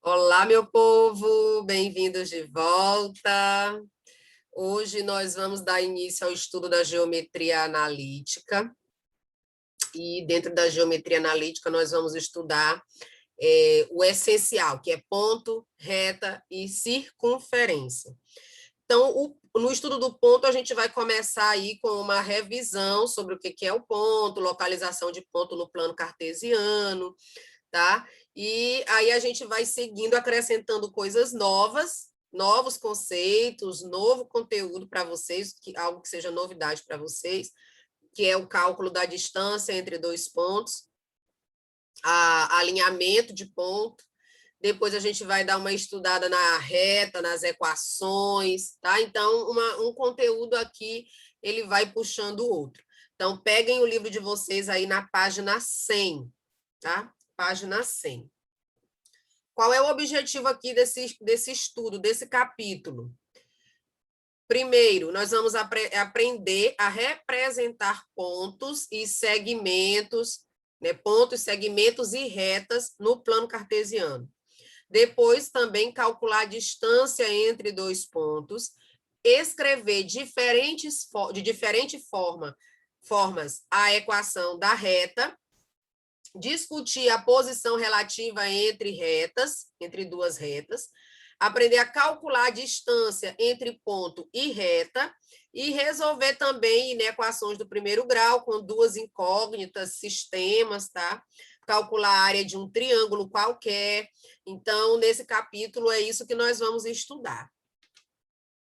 Olá, meu povo, bem-vindos de volta. Hoje nós vamos dar início ao estudo da geometria analítica. E dentro da geometria analítica, nós vamos estudar o essencial, que é ponto, reta e circunferência. Então, no estudo do ponto, a gente vai começar aí com uma revisão sobre o que é o ponto, localização de ponto no plano cartesiano, tá? E aí a gente vai seguindo, acrescentando coisas novas, novos conceitos, novo conteúdo para vocês, algo que seja novidade para vocês, que é o cálculo da distância entre dois pontos, alinhamento de ponto. Depois a gente vai dar uma estudada na reta, nas equações, tá? Então, um conteúdo aqui, ele vai puxando o outro. Então, peguem o livro de vocês aí na página 100, tá? Página 100. Qual é o objetivo aqui desse estudo, desse capítulo? Primeiro, nós vamos aprender a representar pontos e segmentos, né, pontos, segmentos e retas no plano cartesiano. Depois, também calcular a distância entre dois pontos, escrever de diferente formas a equação da reta, discutir a posição relativa entre duas retas, aprender a calcular a distância entre ponto e reta e resolver também, né, equações do primeiro grau com duas incógnitas, sistemas, tá? Calcular a área de um triângulo qualquer. Então, nesse capítulo é isso que nós vamos estudar.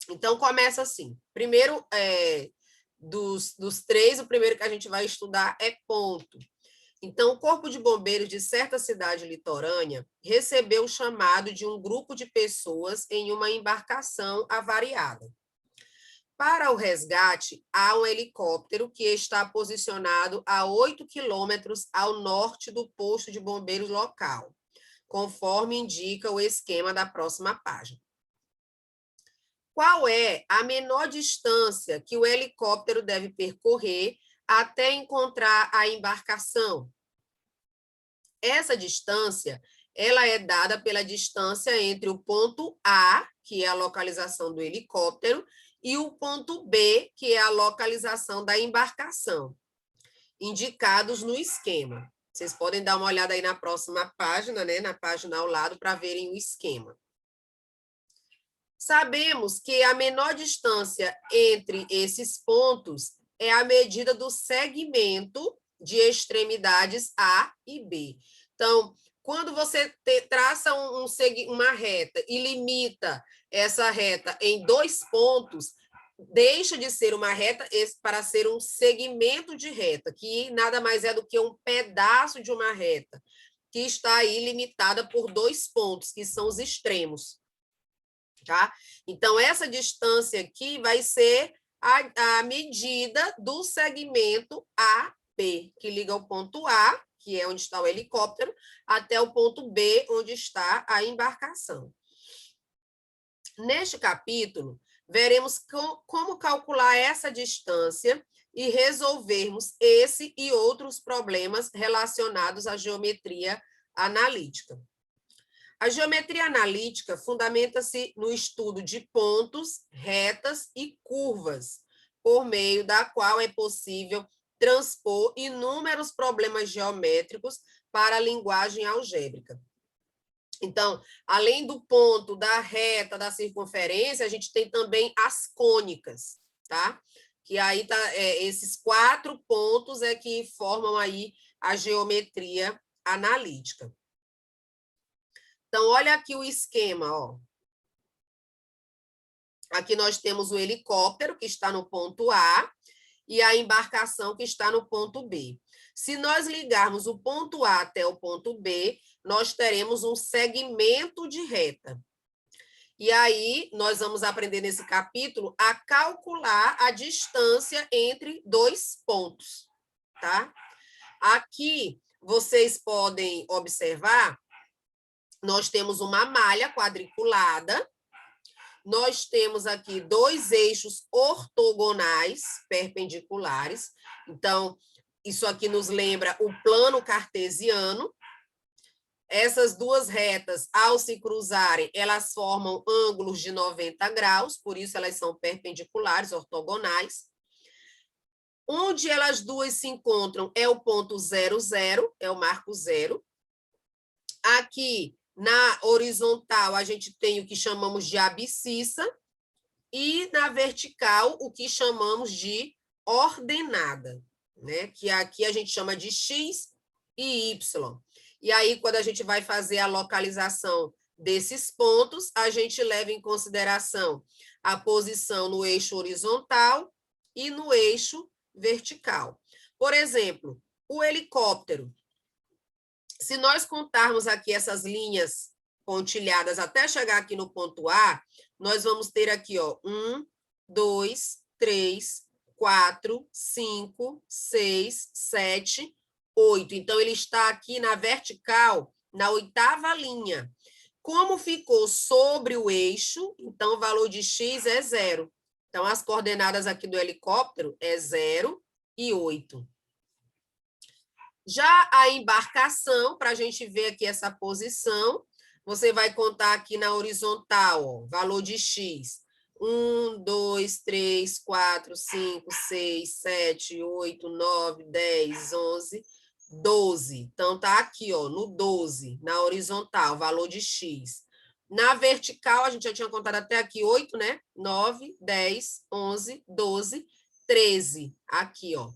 Então, começa assim. Primeiro, dos três, o primeiro que a gente vai estudar é ponto. Então, o Corpo de Bombeiros de certa cidade litorânea recebeu o chamado de um grupo de pessoas em uma embarcação avariada. Para o resgate, há um helicóptero que está posicionado a 8 quilômetros ao norte do posto de bombeiros local, conforme indica o esquema da próxima página. Qual é a menor distância que o helicóptero deve percorrer até encontrar a embarcação? Essa distância, ela é dada pela distância entre o ponto A, que é a localização do helicóptero, e o ponto B, que é a localização da embarcação, indicados no esquema. Vocês podem dar uma olhada aí na próxima página, né, na página ao lado, para verem o esquema. Sabemos que a menor distância entre esses pontos é a medida do segmento de extremidades A e B. Então, quando você traça uma reta e limita essa reta em dois pontos, deixa de ser uma reta para ser um segmento de reta, que nada mais é do que um pedaço de uma reta, que está aí limitada por dois pontos, que são os extremos. Tá? Então, essa distância aqui vai ser a medida do segmento AB, que liga o ponto A, que é onde está o helicóptero, até o ponto B, onde está a embarcação. Neste capítulo, veremos como calcular essa distância e resolvermos esse e outros problemas relacionados à geometria analítica. A geometria analítica fundamenta-se no estudo de pontos, retas e curvas, por meio da qual é possível transpor inúmeros problemas geométricos para a linguagem algébrica. Então, além do ponto, da reta, da circunferência, a gente tem também as cônicas, tá? Que aí tá, esses 4 pontos é que formam aí a geometria analítica. Então, olha aqui o esquema, ó. Aqui nós temos o helicóptero, que está no ponto A, e a embarcação, que está no ponto B. Se nós ligarmos o ponto A até o ponto B, nós teremos um segmento de reta. E aí, nós vamos aprender nesse capítulo a calcular a distância entre dois pontos, tá? Aqui, vocês podem observar, nós temos uma malha quadriculada, nós temos aqui dois eixos ortogonais, perpendiculares. Então, isso aqui nos lembra o plano cartesiano. Essas duas retas, ao se cruzarem, elas formam ângulos de 90 graus, por isso elas são perpendiculares, ortogonais. Onde elas duas se encontram é o ponto 0, 0, é o marco zero. Aqui, na horizontal, a gente tem o que chamamos de abscissa, e na vertical, o que chamamos de ordenada, né? Que aqui a gente chama de X e Y. E aí, quando a gente vai fazer a localização desses pontos, a gente leva em consideração a posição no eixo horizontal e no eixo vertical. Por exemplo, o helicóptero. Se nós contarmos aqui essas linhas pontilhadas até chegar aqui no ponto A, nós vamos ter aqui, ó, 1, 2, 3, 4, 5, 6, 7, 8. Então, ele está aqui na vertical, na 8ª linha. Como ficou sobre o eixo, então o valor de X é 0. Então, as coordenadas aqui do helicóptero é 0 e 8. Já a embarcação, para a gente ver aqui essa posição, você vai contar aqui na horizontal, ó, valor de X. 1, 2, 3, 4, 5, 6, 7, 8, 9, 10, 11, 12. Então, tá aqui, ó, no 12, na horizontal, valor de X. Na vertical, a gente já tinha contado até aqui 8, né? 9, 10, 11, 12, 13. Aqui, ó.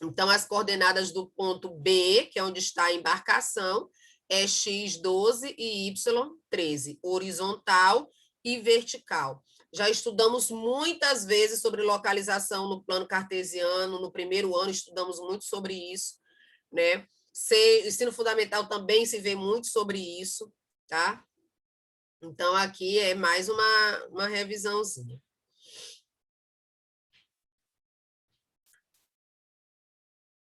Então, as coordenadas do ponto B, que é onde está a embarcação, é x12 e y13, horizontal e vertical. Já estudamos muitas vezes sobre localização no plano cartesiano, no primeiro ano estudamos muito sobre isso, né? Ensino fundamental também se vê muito sobre isso, tá? Então, aqui é mais uma revisãozinha.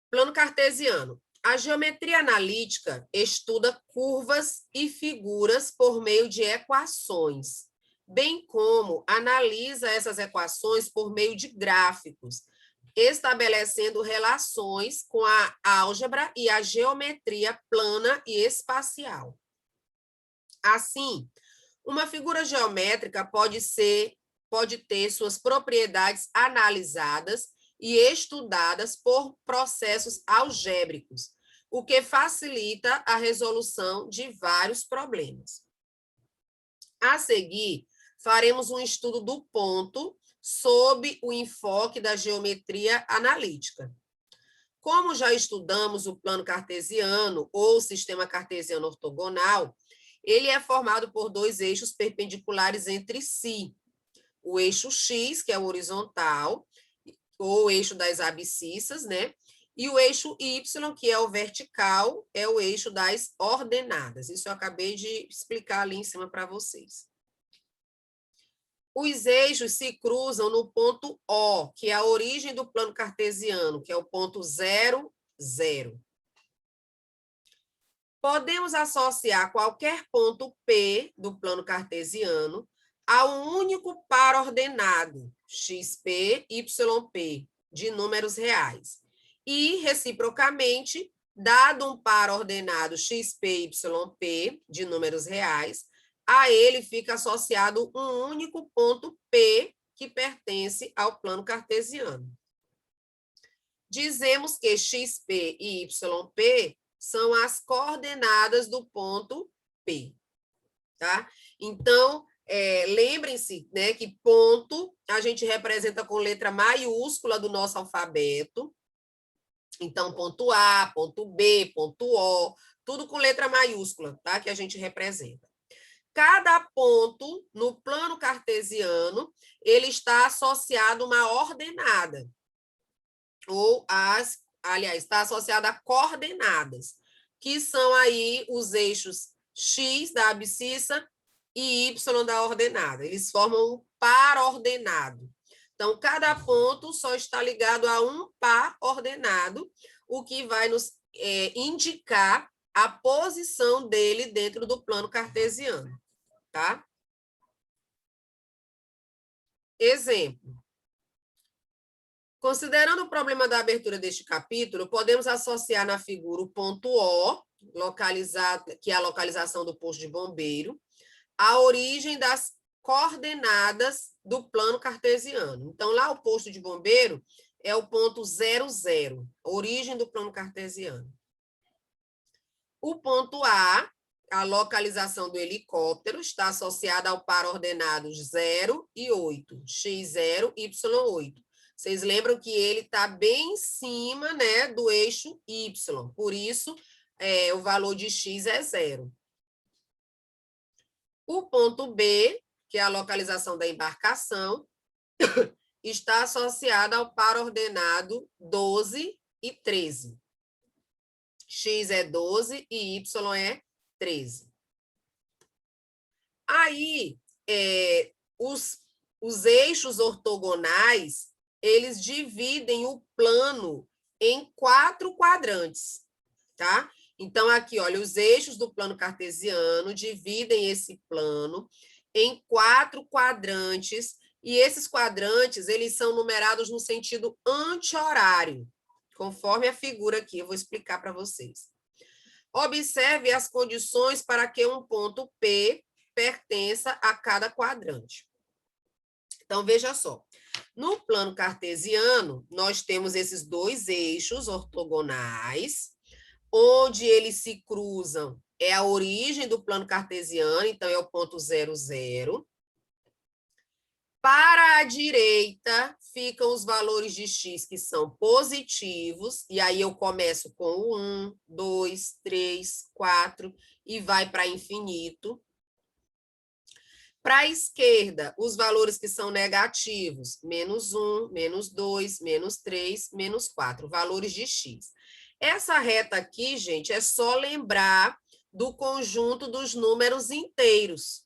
Plano cartesiano. A geometria analítica estuda curvas e figuras por meio de equações, bem como analisa essas equações por meio de gráficos, estabelecendo relações com a álgebra e a geometria plana e espacial. Assim, uma figura geométrica pode ter suas propriedades analisadas e estudadas por processos algébricos, o que facilita a resolução de vários problemas. A seguir, faremos um estudo do ponto sob o enfoque da geometria analítica. Como já estudamos o plano cartesiano ou sistema cartesiano ortogonal, ele é formado por dois eixos perpendiculares entre si. O eixo X, que é o horizontal, ou o eixo das abscissas, né? E o eixo Y, que é o vertical, é o eixo das ordenadas. Isso eu acabei de explicar ali em cima para vocês. Os eixos se cruzam no ponto O, que é a origem do plano cartesiano, que é o ponto 0, 0. Podemos associar qualquer ponto P do plano cartesiano a um único par ordenado, XP, YP, de números reais. E, reciprocamente, dado um par ordenado XP, YP, de números reais, a ele fica associado um único ponto P que pertence ao plano cartesiano. Dizemos que XP e YP são as coordenadas do ponto P, tá? Então, lembrem-se, né, que ponto a gente representa com letra maiúscula do nosso alfabeto. Então, ponto A, ponto B, ponto O, tudo com letra maiúscula, tá? Que a gente representa. Cada ponto no plano cartesiano, ele está associado a uma ordenada, ou está associado a coordenadas, que são aí os eixos X da abscissa e Y da ordenada. Eles formam um par ordenado. Então, cada ponto só está ligado a um par ordenado, o que vai nos indicar a posição dele dentro do plano cartesiano, tá? Exemplo. Considerando o problema da abertura deste capítulo, podemos associar na figura o ponto O, que é a localização do posto de bombeiro, a origem das coordenadas do plano cartesiano. Então, lá o posto de bombeiro é o ponto 00, origem do plano cartesiano. O ponto a localização do helicóptero, está associada ao par ordenados 0 e 8, x0, y8. Vocês lembram que ele está bem em cima, né, do eixo y, por isso o valor de x é 0. O ponto B, que é a localização da embarcação, está associada ao par ordenado 12 e 13. X é 12 e Y é 13. Aí, os eixos ortogonais, eles dividem o plano em 4 quadrantes, tá? Então, aqui, olha, os eixos do plano cartesiano dividem esse plano em 4 quadrantes, e esses quadrantes, eles são numerados no sentido anti-horário, conforme a figura aqui, eu vou explicar para vocês. Observe as condições para que um ponto P pertença a cada quadrante. Então, veja só. No plano cartesiano, nós temos esses 2 eixos ortogonais, onde eles se cruzam é a origem do plano cartesiano, então é o ponto 00. Para a direita, ficam os valores de x que são positivos, e aí eu começo com o 1, 2, 3, 4, e vai para infinito. Para a esquerda, os valores que são negativos, menos 1, menos 2, menos 3, menos 4, valores de x. Essa reta aqui, gente, é só lembrar do conjunto dos números inteiros,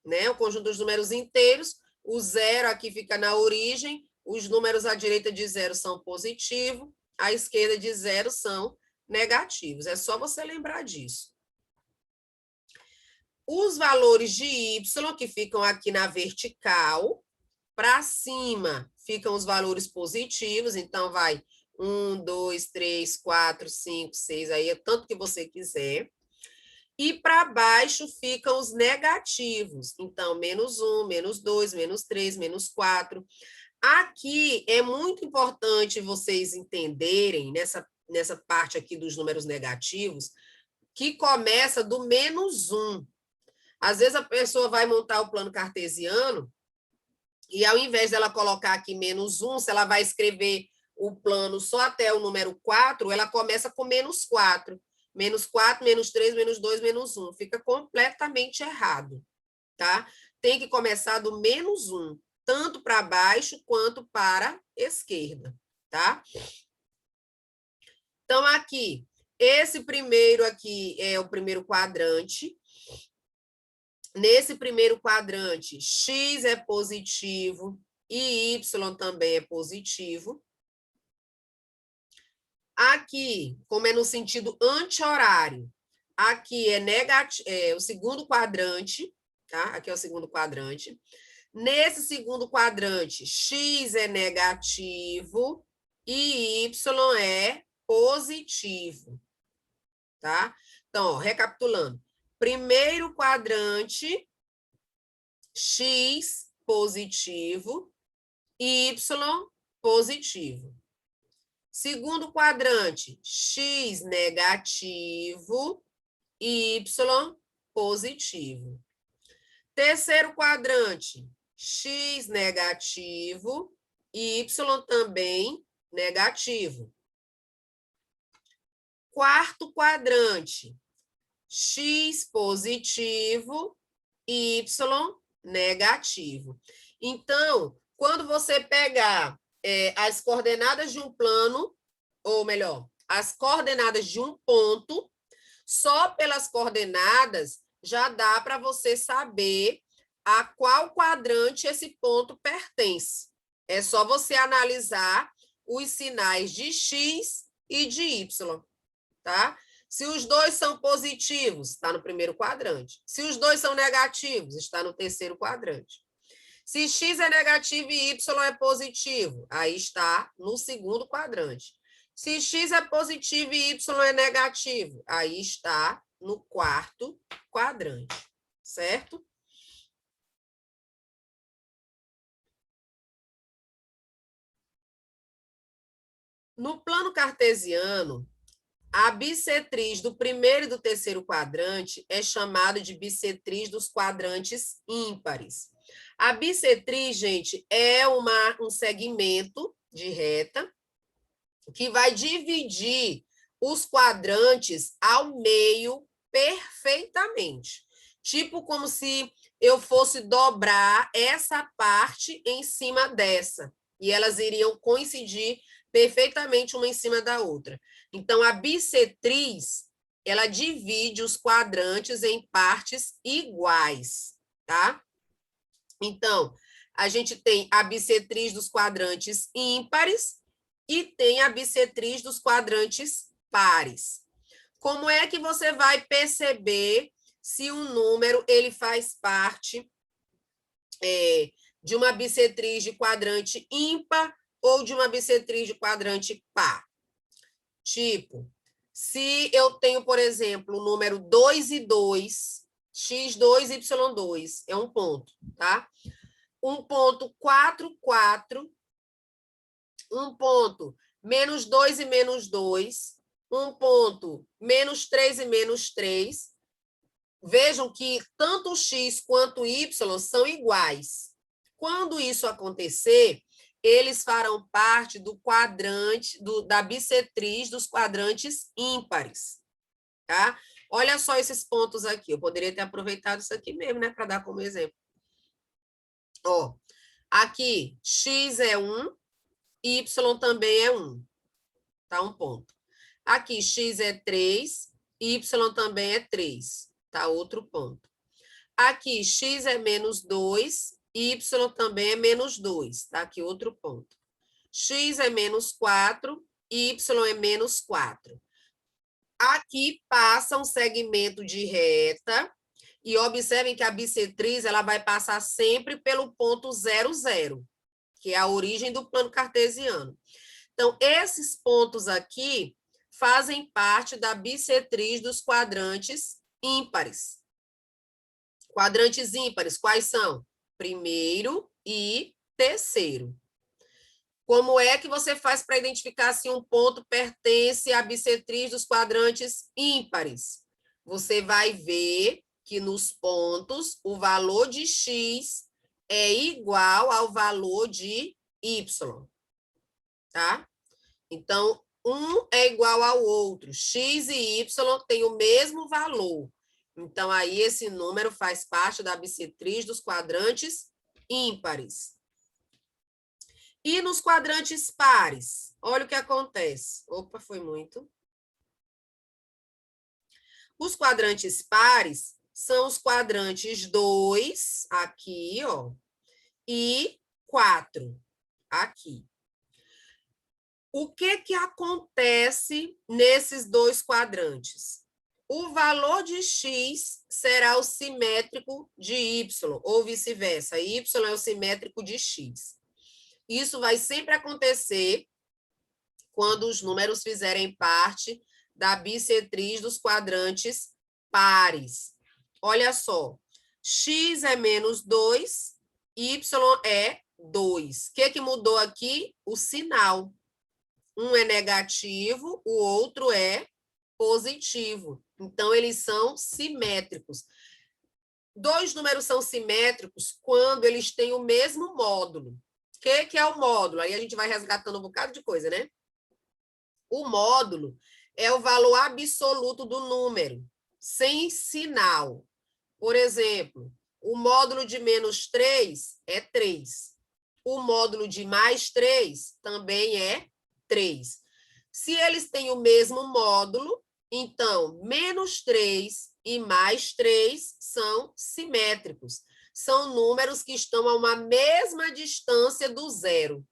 né? O conjunto dos números inteiros, o 0 aqui fica na origem, os números à direita de 0 são positivos, à esquerda de 0 são negativos. É só você lembrar disso. Os valores de y, que ficam aqui na vertical, para cima ficam os valores positivos, então vai 1, 2, 3, 4, 5, 6, aí é tanto que você quiser. E para baixo ficam os negativos, então menos 1, menos 2, menos 3, menos 4. Aqui é muito importante vocês entenderem, nessa parte aqui dos números negativos, que começa do menos 1. Às vezes a pessoa vai montar o plano cartesiano e ao invés dela colocar aqui menos 1, se ela vai escrever o plano só até o número 4, ela começa com menos 4. Menos 4, menos 3, menos 2, menos 1. Fica completamente errado, tá? Tem que começar do menos 1, tanto para baixo quanto para a esquerda, tá? Então, aqui, esse primeiro aqui é o primeiro quadrante. Nesse primeiro quadrante, x é positivo e y também é positivo. Aqui, como é no sentido anti-horário, aqui é negativo, o segundo quadrante, tá? Aqui é o segundo quadrante. Nesse segundo quadrante, x é negativo e y é positivo, tá? Então, ó, recapitulando. Primeiro quadrante, x positivo, y positivo. Segundo quadrante, x negativo, y positivo. Terceiro quadrante, x negativo, y também negativo. Quarto quadrante, x positivo, y negativo. Então, quando você pegar as coordenadas de um plano, ou melhor, as coordenadas de um ponto, só pelas coordenadas já dá para você saber a qual quadrante esse ponto pertence. É só você analisar os sinais de x e de y, tá? Se os dois são positivos, está no primeiro quadrante. Se os dois são negativos, está no terceiro quadrante. Se x é negativo e y é positivo, aí está no segundo quadrante. Se x é positivo e y é negativo, aí está no quarto quadrante, certo? No plano cartesiano, a bissetriz do primeiro e do terceiro quadrante é chamada de bissetriz dos quadrantes ímpares. A bissetriz, gente, é um segmento de reta que vai dividir os quadrantes ao meio perfeitamente. Tipo como se eu fosse dobrar essa parte em cima dessa. E elas iriam coincidir perfeitamente uma em cima da outra. Então, a bissetriz, ela divide os quadrantes em partes iguais, tá? Então, a gente tem a bissetriz dos quadrantes ímpares e tem a bissetriz dos quadrantes pares. Como é que você vai perceber se um número ele faz parte de uma bissetriz de quadrante ímpar ou de uma bissetriz de quadrante par? Tipo, se eu tenho, por exemplo, o número 2 e 2, x2, y2, é um ponto, tá? Um ponto 4, 4, um ponto menos 2 e menos 2, um ponto menos 3 e menos 3. Vejam que tanto x quanto y são iguais. Quando isso acontecer, eles farão parte do quadrante, da bissetriz dos quadrantes ímpares. Tá? Olha só esses pontos aqui. Eu poderia ter aproveitado isso aqui mesmo, né, para dar como exemplo. Ó, aqui, x é 1, y também é 1. Tá? Um ponto. Aqui, x é 3, y também é 3. Tá? Outro ponto. Aqui, x é menos 2, y também é menos 2. Tá? Aqui, outro ponto. X é menos 4, y é menos 4. Aqui passa um segmento de reta e observem que a bissetriz ela vai passar sempre pelo ponto 0, 0, que é a origem do plano cartesiano. Então, esses pontos aqui fazem parte da bissetriz dos quadrantes ímpares. Quadrantes ímpares, quais são? Primeiro e terceiro. Como é que você faz para identificar se um ponto pertence à bissetriz dos quadrantes ímpares? Você vai ver que nos pontos o valor de x é igual ao valor de y, tá? Então, um é igual ao outro. X e y têm o mesmo valor. Então, aí esse número faz parte da bissetriz dos quadrantes ímpares. E nos quadrantes pares, olha o que acontece. Opa, foi muito. Os quadrantes pares são os quadrantes 2, aqui, ó, e 4, aqui. O que acontece nesses dois quadrantes? O valor de x será o simétrico de y, ou vice-versa. Y é o simétrico de x. Isso vai sempre acontecer quando os números fizerem parte da bissetriz dos quadrantes pares. Olha só, x é menos 2, y é 2. O que mudou aqui? O sinal. Um é negativo, o outro é positivo. Então, eles são simétricos. Dois números são simétricos quando eles têm o mesmo módulo. O que é o módulo? Aí a gente vai resgatando um bocado de coisa, né? O módulo é o valor absoluto do número, sem sinal. Por exemplo, o módulo de menos 3 é 3. O módulo de mais 3 também é 3. Se eles têm o mesmo módulo, então, menos 3 e mais 3 são simétricos. São números que estão a uma mesma distância do zero.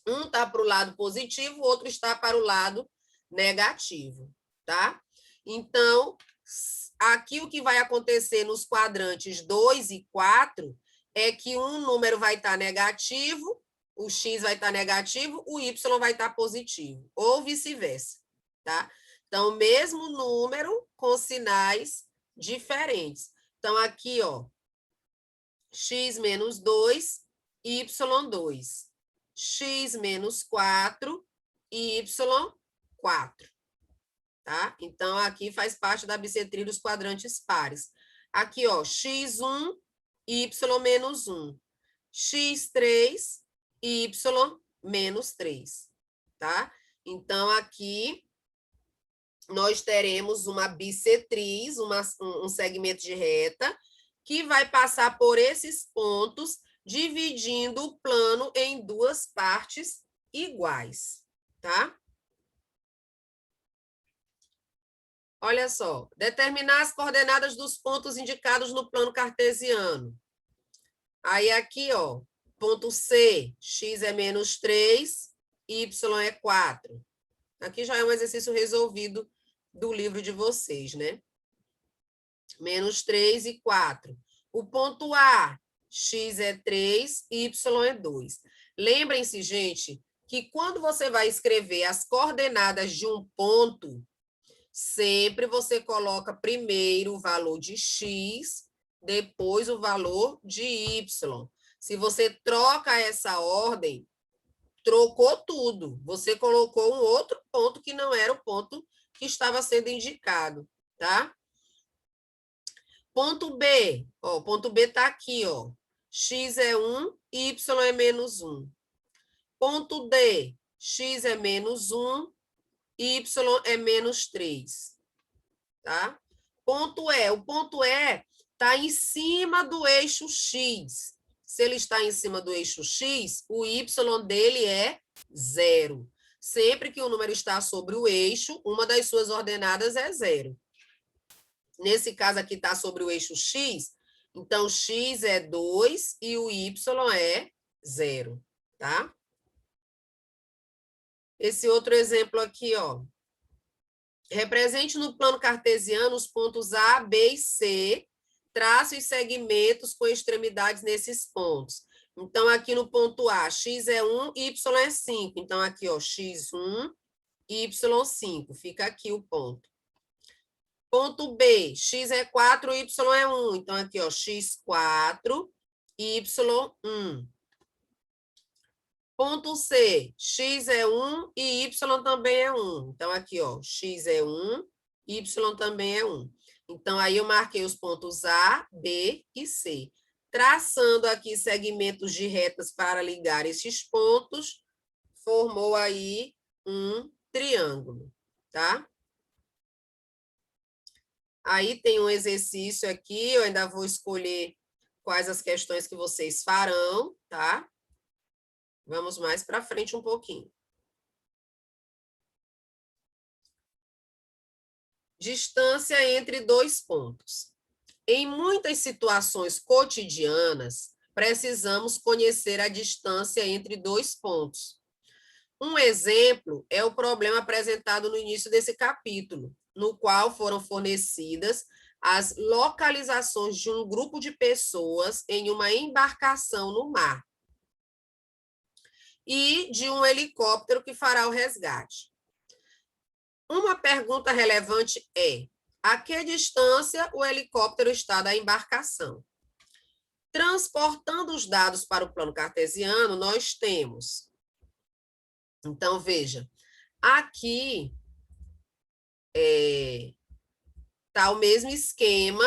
Um está para o lado positivo, o outro está para o lado negativo, tá? Então, aqui o que vai acontecer nos quadrantes 2 e 4 é que um número vai estar negativo, o x vai estar negativo, o y vai estar positivo, ou vice-versa, tá? Então, mesmo número com sinais diferentes. Então, aqui, ó, x menos 2, y2. X menos 4, y4. Tá? Então, aqui faz parte da bissetria dos quadrantes pares. Aqui, ó, x1, y menos 1. x3, y menos 3. Tá? Então, aqui nós teremos uma bissetriz, um segmento de reta, que vai passar por esses pontos, dividindo o plano em duas partes iguais, tá? Olha só, determinar as coordenadas dos pontos indicados no plano cartesiano. Aí aqui, ó, ponto C, x é menos 3, y é 4. Aqui já é um exercício resolvido do livro de vocês, né? Menos 3 e 4. O ponto A, x é 3, y é 2. Lembrem-se, gente, que quando você vai escrever as coordenadas de um ponto, sempre você coloca primeiro o valor de x, depois o valor de y. Se você troca essa ordem, trocou tudo. Você colocou um outro ponto que não era o ponto que estava sendo indicado, tá? Ponto B, ó, o ponto B está aqui, ó. X é 1, y é menos 1. Ponto D, x é menos 1, y é menos 3. Tá? Ponto E, o ponto E está em cima do eixo X. Se ele está em cima do eixo X, o y dele é 0. Sempre que o número está sobre o eixo, uma das suas ordenadas é 0. Nesse caso aqui está sobre o eixo X, então x é 2 e o y é 0, tá? Esse outro exemplo aqui, ó. Represente no plano cartesiano os pontos A, B e C, trace os segmentos com extremidades nesses pontos. Então, aqui no ponto A, x é 1, y é 5. Então, aqui, ó, x1, y5. Fica aqui o ponto. Ponto B, x é 4, y é 1. Então, aqui, ó, x4, y1. Ponto C, x é 1 e y também é 1. Então, aqui, ó, x é 1, y também é 1. Então, aí eu marquei os pontos A, B e C. Traçando aqui segmentos de retas para ligar esses pontos, formou aí um triângulo, tá? Aí tem um exercício aqui, eu ainda vou escolher quais as questões que vocês farão, tá? Vamos mais para frente um pouquinho. Distância entre dois pontos. Em muitas situações cotidianas, precisamos conhecer a distância entre dois pontos. Um exemplo é o problema apresentado no início desse capítulo, no qual foram fornecidas as localizações de um grupo de pessoas em uma embarcação no mar e de um helicóptero que fará o resgate. Uma pergunta relevante é: a que distância o helicóptero está da embarcação? Transportando os dados para o plano cartesiano, nós temos. Então, veja, aqui está o mesmo esquema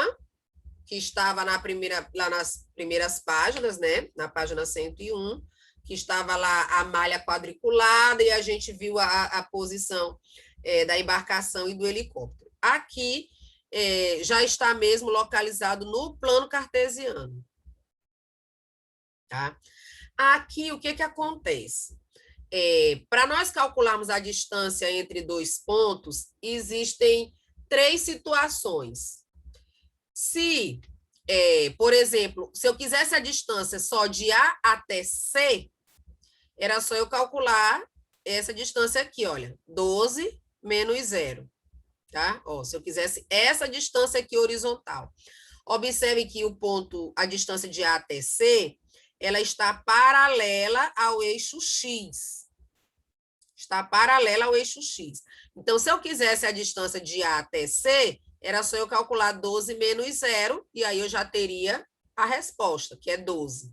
que estava lá nas primeiras páginas, né? Na página 101, que estava lá a malha quadriculada e a gente viu a posição da embarcação e do helicóptero. Aqui já está mesmo localizado no plano cartesiano. Tá? Aqui, o que acontece? Para nós calcularmos a distância entre dois pontos, existem 3 situações. Se, por exemplo, se eu quisesse a distância só de A até C, era só eu calcular essa distância aqui, olha, 12 menos 0. Tá? Ó, se eu quisesse essa distância aqui horizontal. Observe que o ponto, a distância de A até C, ela está paralela ao eixo X. Está paralela ao eixo X. Então, se eu quisesse a distância de A até C, era só eu calcular 12 menos 0, e aí eu já teria a resposta, que é 12.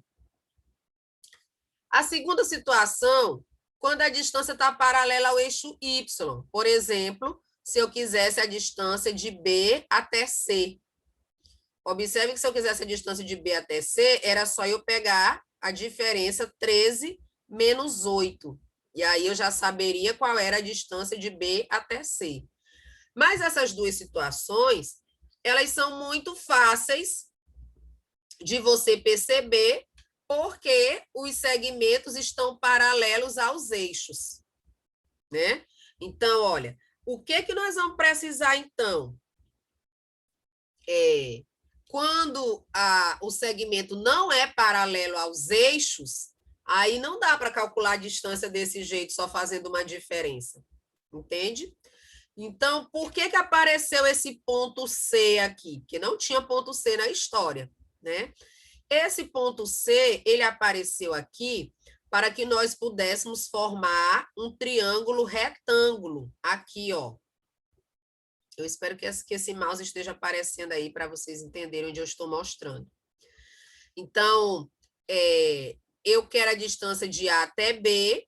A segunda situação, quando a distância está paralela ao eixo Y. Por exemplo, se eu quisesse a distância de B até C. Observe que se eu quisesse a distância de B até C, era só eu pegar a diferença 13 menos 8. E aí eu já saberia qual era a distância de B até C. Mas essas duas situações, elas são muito fáceis de você perceber, porque os segmentos estão paralelos aos eixos, né? Então, olha, o que nós vamos precisar, então? Quando o segmento não é paralelo aos eixos, aí não dá para calcular a distância desse jeito, só fazendo uma diferença. Entende? Então, por que apareceu esse ponto C aqui? Porque não tinha ponto C na história, né? Esse ponto C, ele apareceu aqui para que nós pudéssemos formar um triângulo retângulo. Aqui, ó. Eu espero que esse mouse esteja aparecendo aí para vocês entenderem onde eu estou mostrando. Então, eu quero a distância de A até B.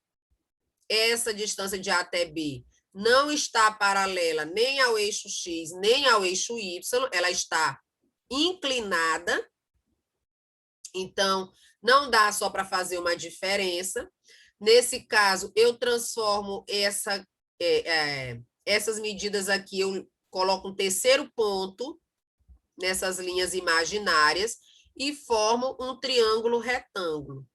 Essa distância de A até B não está paralela nem ao eixo X, nem ao eixo Y. Ela está inclinada. Então, não dá só para fazer uma diferença. Nesse caso, eu transformo essas medidas aqui, eu coloco um terceiro ponto nessas linhas imaginárias e formo um triângulo retângulo.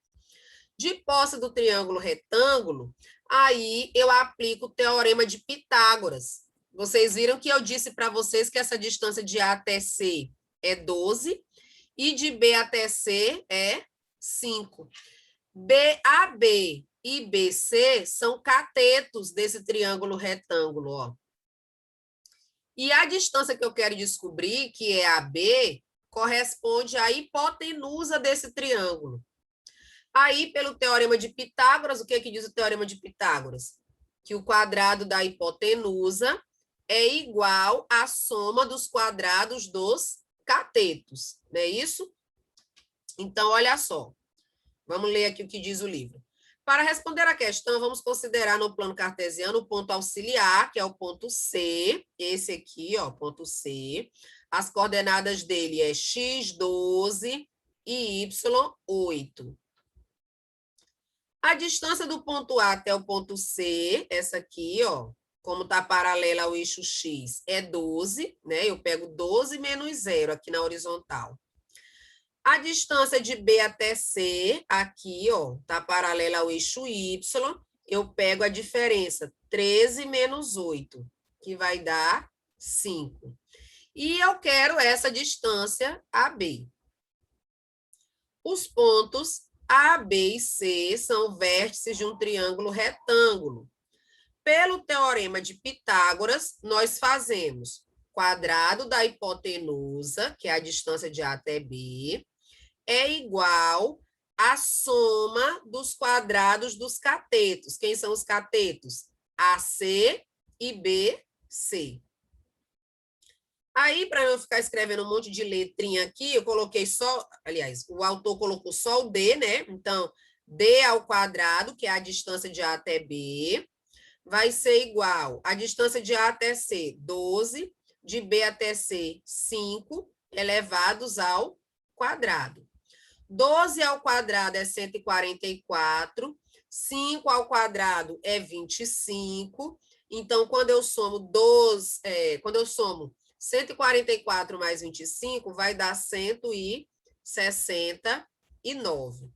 De posse do triângulo retângulo, aí eu aplico o teorema de Pitágoras. Vocês viram que eu disse para vocês que essa distância de A até C é 12, e de B até C é 5. BAB e BC são catetos desse triângulo retângulo, ó. E a distância que eu quero descobrir, que é AB, corresponde à hipotenusa desse triângulo. Aí, pelo teorema de Pitágoras, o que diz o teorema de Pitágoras? Que o quadrado da hipotenusa é igual à soma dos quadrados dos catetos, não é isso? Então, olha só. Vamos ler aqui o que diz o livro. Para responder à questão, vamos considerar no plano cartesiano o ponto auxiliar, que é o ponto C, esse aqui, ó, ponto C. As coordenadas dele é x12 e y8. A distância do ponto A até o ponto C, essa aqui, ó, como está paralela ao eixo X, é 12, né? Eu pego 12 menos 0 aqui na horizontal. A distância de B até C, aqui, ó, está paralela ao eixo Y, eu pego a diferença, 13 menos 8, que vai dar 5. E eu quero essa distância AB. Os pontos A, B e C são vértices de um triângulo retângulo. Pelo teorema de Pitágoras, nós fazemos quadrado da hipotenusa, que é a distância de A até B, é igual à soma dos quadrados dos catetos. Quem são os catetos? AC e BC. Aí, para eu ficar escrevendo um monte de letrinha aqui, eu coloquei só, aliás, o autor colocou só o D, né? Então, D ao quadrado, que é a distância de A até B, vai ser igual a distância de A até C, 12, de B até C, 5, elevados ao quadrado. 12 ao quadrado é 144, 5 ao quadrado é 25. Então, quando eu somo 144 mais 25, vai dar 169.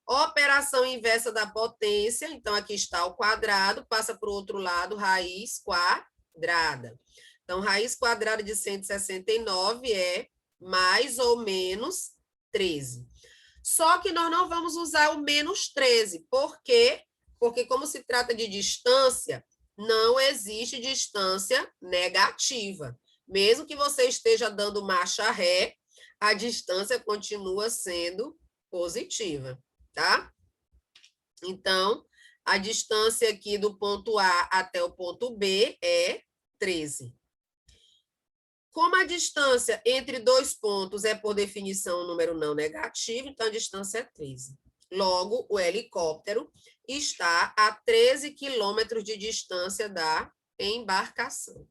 Operação inversa da potência, então aqui está o quadrado, passa para o outro lado, raiz quadrada. Então, raiz quadrada de 169 é mais ou menos 13. Só que nós não vamos usar o menos 13. Por quê? Porque como se trata de distância, não existe distância negativa. Mesmo que você esteja dando marcha ré, a distância continua sendo positiva, tá? Então, a distância aqui do ponto A até o ponto B é 13. Como a distância entre dois pontos é, por definição, um número não negativo, então a distância é 13. Logo, o helicóptero está a 13 quilômetros de distância da embarcação.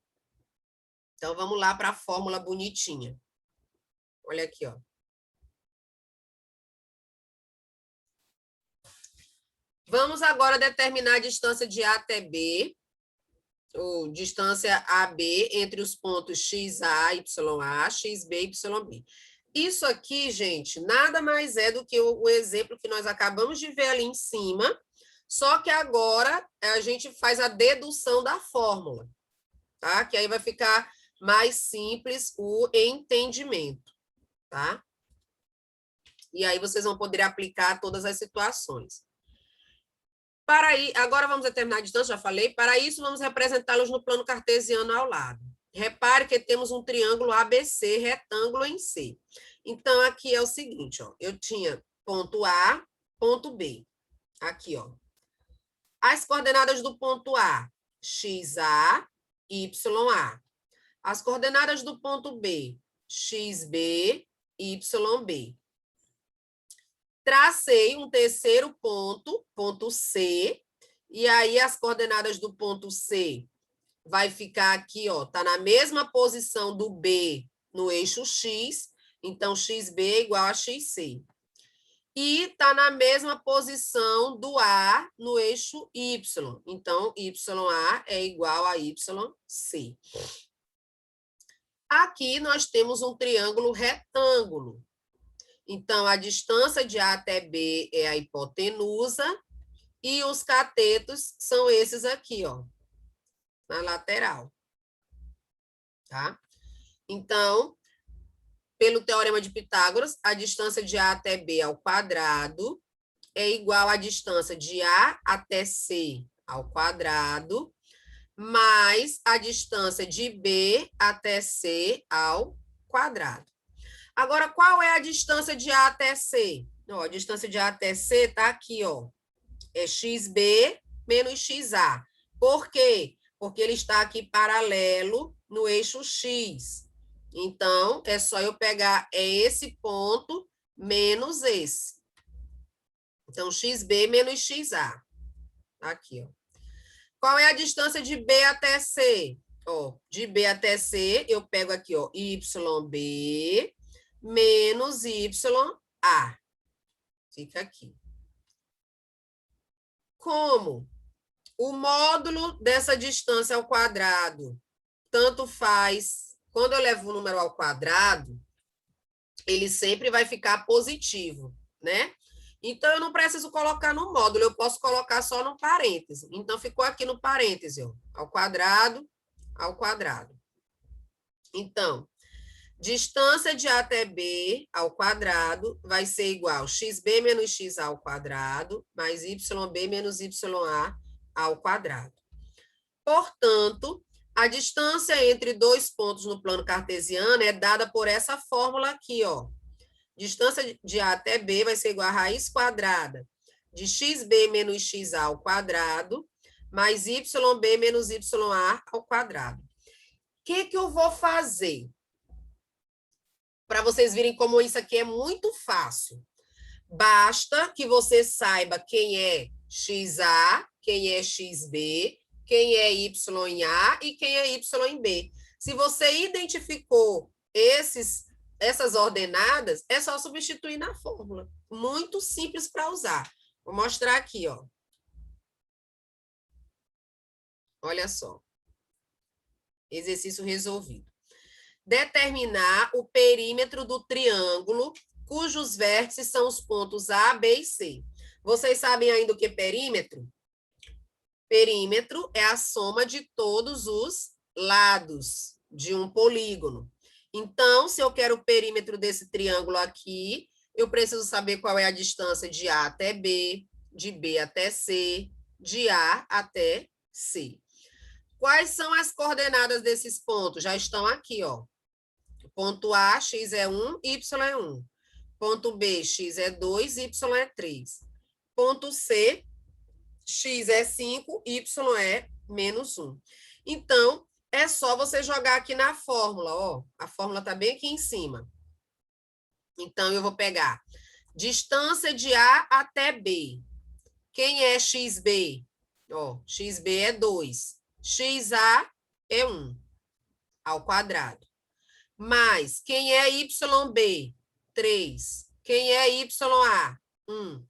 Então, vamos lá para a fórmula bonitinha. Olha aqui, ó. Vamos agora determinar a distância de A até B, ou distância AB entre os pontos XA, YA, XB e YB. Isso aqui, gente, nada mais é do que o exemplo que nós acabamos de ver ali em cima, só que agora a gente faz a dedução da fórmula, tá? Que aí vai ficar mais simples o entendimento, tá? E aí vocês vão poder aplicar todas as situações. Agora vamos determinar a distância, já falei. Para isso, vamos representá-los no plano cartesiano ao lado. Repare que temos um triângulo ABC, retângulo em C. Então, aqui é o seguinte, ó. Eu tinha ponto A, ponto B. Aqui, ó. As coordenadas do ponto A, XA, YA. As coordenadas do ponto B, XB, YB. Tracei um terceiro ponto, ponto C, e aí as coordenadas do ponto C vai ficar aqui, ó, tá na mesma posição do B no eixo X, então XB é igual a XC. E tá na mesma posição do A no eixo Y, então YA é igual a YC. Aqui nós temos um triângulo retângulo. Então, a distância de A até B é a hipotenusa e os catetos são esses aqui, ó, na lateral. Tá? Então, pelo teorema de Pitágoras, a distância de A até B ao quadrado é igual à distância de A até C ao quadrado, mais a distância de B até C ao quadrado. Agora, qual é a distância de A até C? Ó, a distância de A até C está aqui, ó. É XB menos XA. Por quê? Porque ele está aqui paralelo no eixo X. Então, é só eu pegar esse ponto menos esse. Então, XB menos XA. Aqui, ó. Qual é a distância de B até C? Ó, de B até C, eu pego aqui, ó, YB menos YA. Fica aqui. Como o módulo dessa distância ao quadrado tanto faz, quando eu levo o número ao quadrado, ele sempre vai ficar positivo, né? Então, eu não preciso colocar no módulo, eu posso colocar só no parêntese. Então, ficou aqui no parêntese, ó, ao quadrado. Então, distância de A até B ao quadrado vai ser igual a XB menos XA ao quadrado, mais YB menos YA ao quadrado. Portanto, a distância entre dois pontos no plano cartesiano é dada por essa fórmula aqui, ó. Distância de A até B vai ser igual a raiz quadrada de XB menos XA ao quadrado, mais YB menos YA ao quadrado. O que eu vou fazer? Para vocês verem como isso aqui é muito fácil. Basta que você saiba quem é XA, quem é XB, quem é Y em A e quem é Y em B. Se você identificou essas ordenadas, é só substituir na fórmula. Muito simples para usar. Vou mostrar aqui, ó. Olha só. Exercício resolvido. Determinar o perímetro do triângulo cujos vértices são os pontos A, B e C. Vocês sabem ainda o que é perímetro? Perímetro é a soma de todos os lados de um polígono. Então, se eu quero o perímetro desse triângulo aqui, eu preciso saber qual é a distância de A até B, de B até C, de A até C. Quais são as coordenadas desses pontos? Já estão aqui, ó. Ponto A, X é 1, Y é 1. Ponto B, x é 2, y é 3. Ponto C, x é 5, y é menos 1. Então, é só você jogar aqui na fórmula, ó. A fórmula está bem aqui em cima. Então, eu vou pegar distância de A até B. Quem é XB? Ó, XB é 2. XA é 1 ao quadrado. Mais, quem é YB? 3. Quem é YA? 1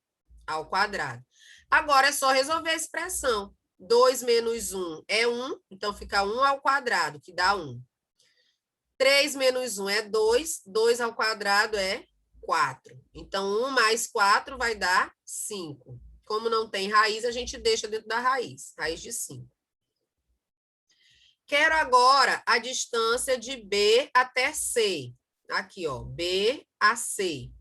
ao quadrado. Agora é só resolver a expressão. 2 menos 1 é 1, então fica 1 ao quadrado, que dá 1. 3 menos 1 é 2, 2 ao quadrado é 4. Então, 1 mais 4 vai dar 5. Como não tem raiz, a gente deixa dentro da raiz de 5. Quero agora a distância de B até C. Aqui, ó, B a C.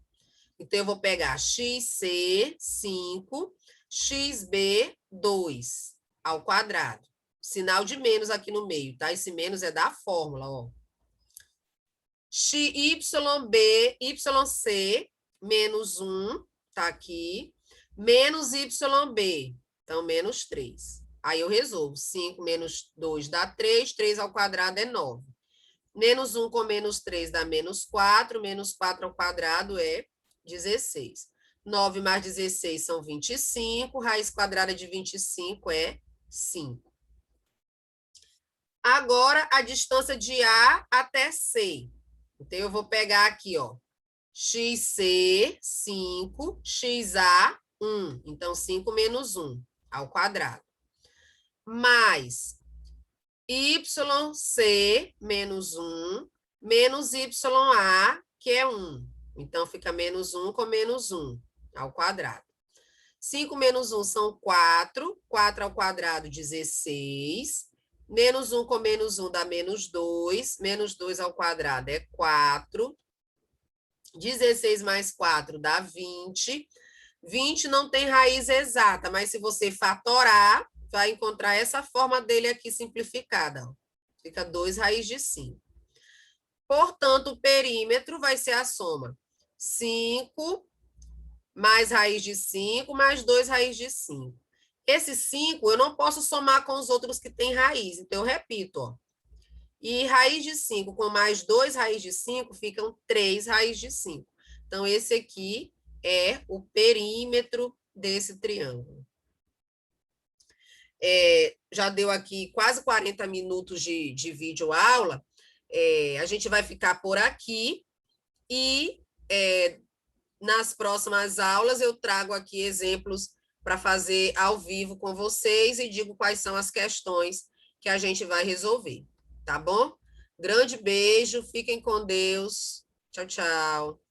Então, eu vou pegar XC, 5, XB, 2, ao quadrado. Sinal de menos aqui no meio, tá? Esse menos é da fórmula, ó. YB, YC, menos 1, tá aqui, menos YB, então, menos 3. Aí eu resolvo, 5 menos 2 dá 3, 3 ao quadrado é 9. Menos 1 com menos 3 dá menos 4 ao quadrado é 16. 9 mais 16 são 25, raiz quadrada de 25 é 5. Agora, a distância de A até C. Então, eu vou pegar aqui, ó, XC, 5, XA, 1. Então, 5 menos 1 ao quadrado. Mais YC, menos 1, menos YA, que é 1. Então, fica menos 1 com menos 1 ao quadrado. 5 menos 1 são 4. 4 ao quadrado, 16. Menos 1 com menos 1 dá menos 2. Menos 2 ao quadrado é 4. 16 mais 4 dá 20. 20 não tem raiz exata, mas se você fatorar, vai encontrar essa forma dele aqui simplificada. Ó. Fica 2 raiz de 5. Portanto, o perímetro vai ser a soma 5 mais raiz de 5 mais 2 raiz de 5. Esse 5 eu não posso somar com os outros que têm raiz, então eu repito, ó. E raiz de 5 com mais 2 raiz de 5 ficam 3 raiz de 5. Então, esse aqui é o perímetro desse triângulo. Já deu aqui quase 40 minutos de vídeo aula. A gente vai ficar por aqui e nas próximas aulas eu trago aqui exemplos para fazer ao vivo com vocês e digo quais são as questões que a gente vai resolver, tá bom? Grande beijo, fiquem com Deus. Tchau, tchau.